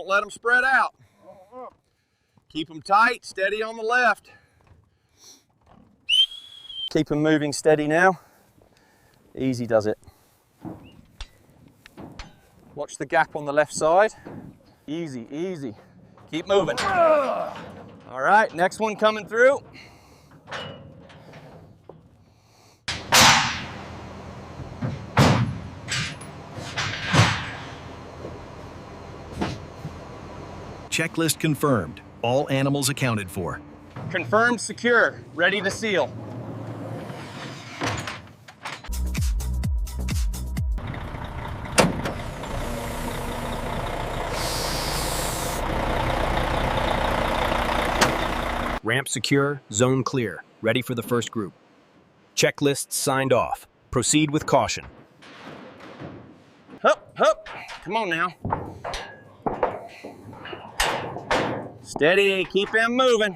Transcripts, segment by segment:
let them spread out. Keep them tight, steady on the left. Keep them moving steady now. Easy does it. Watch the gap on the left side. Easy, easy. Keep moving. All right, next one coming through. Checklist confirmed. All animals accounted for. Confirmed, secure, ready to seal. Ramp secure, zone clear. Ready for the first group. Checklists signed off. Proceed with caution. Hup, hup. Come on now. Steady, keep them moving.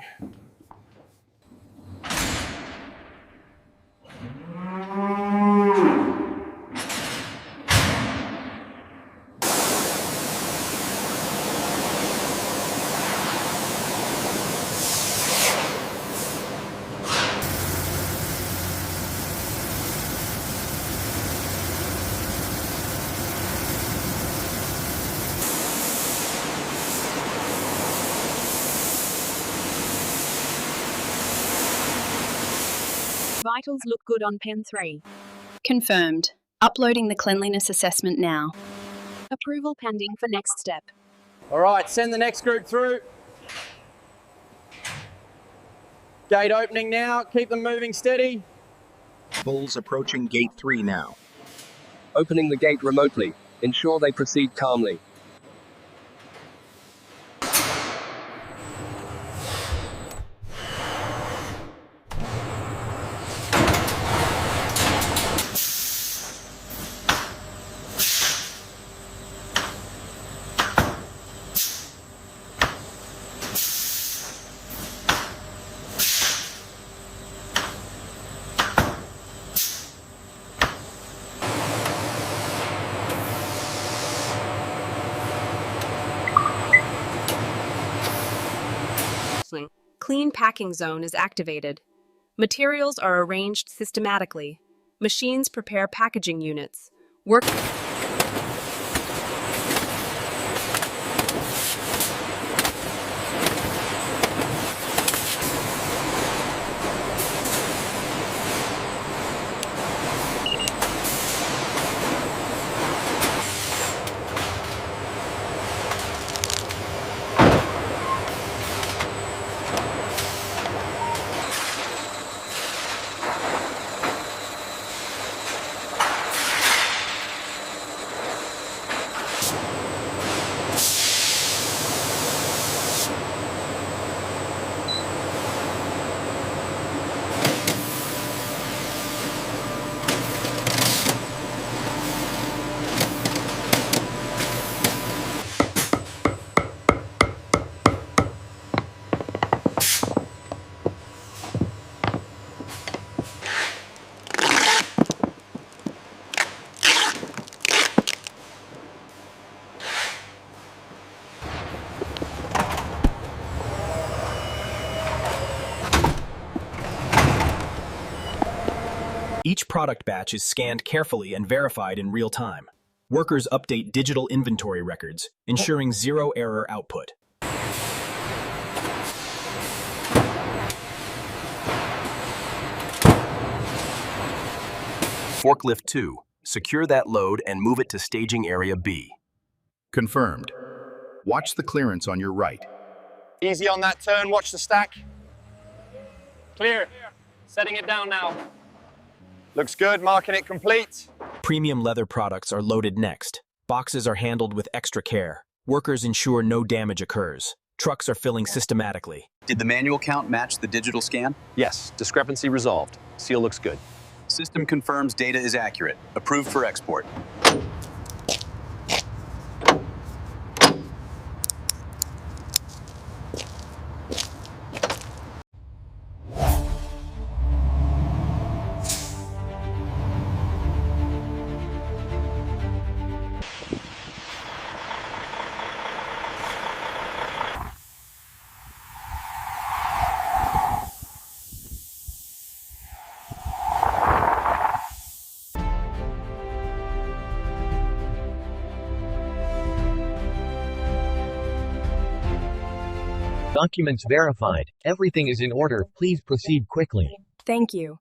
Vitals look good on pen 3. Confirmed. Uploading the cleanliness assessment now. Approval pending for next step. All right, send the next group through. Gate opening now, keep them moving steady. Bulls approaching gate 3 now. Opening the gate remotely. Ensure they proceed calmly. Clean packing zone is activated. Materials are arranged systematically. Machines prepare packaging units. Work. Each product batch is scanned carefully and verified in real time. Workers update digital inventory records, ensuring zero error output. Forklift 2. Secure that load and move it to staging area B. Confirmed. Watch the clearance on your right. Easy on that turn, watch the stack. Clear. Setting it down now. Looks good, marking it complete. Premium leather products are loaded next. Boxes are handled with extra care. Workers ensure no damage occurs. Trucks are filling systematically. Did the manual count match the digital scan? Yes, discrepancy resolved. Seal looks good. System confirms data is accurate. Approved for export. Documents verified. Everything is in order. Please proceed quickly. Thank you.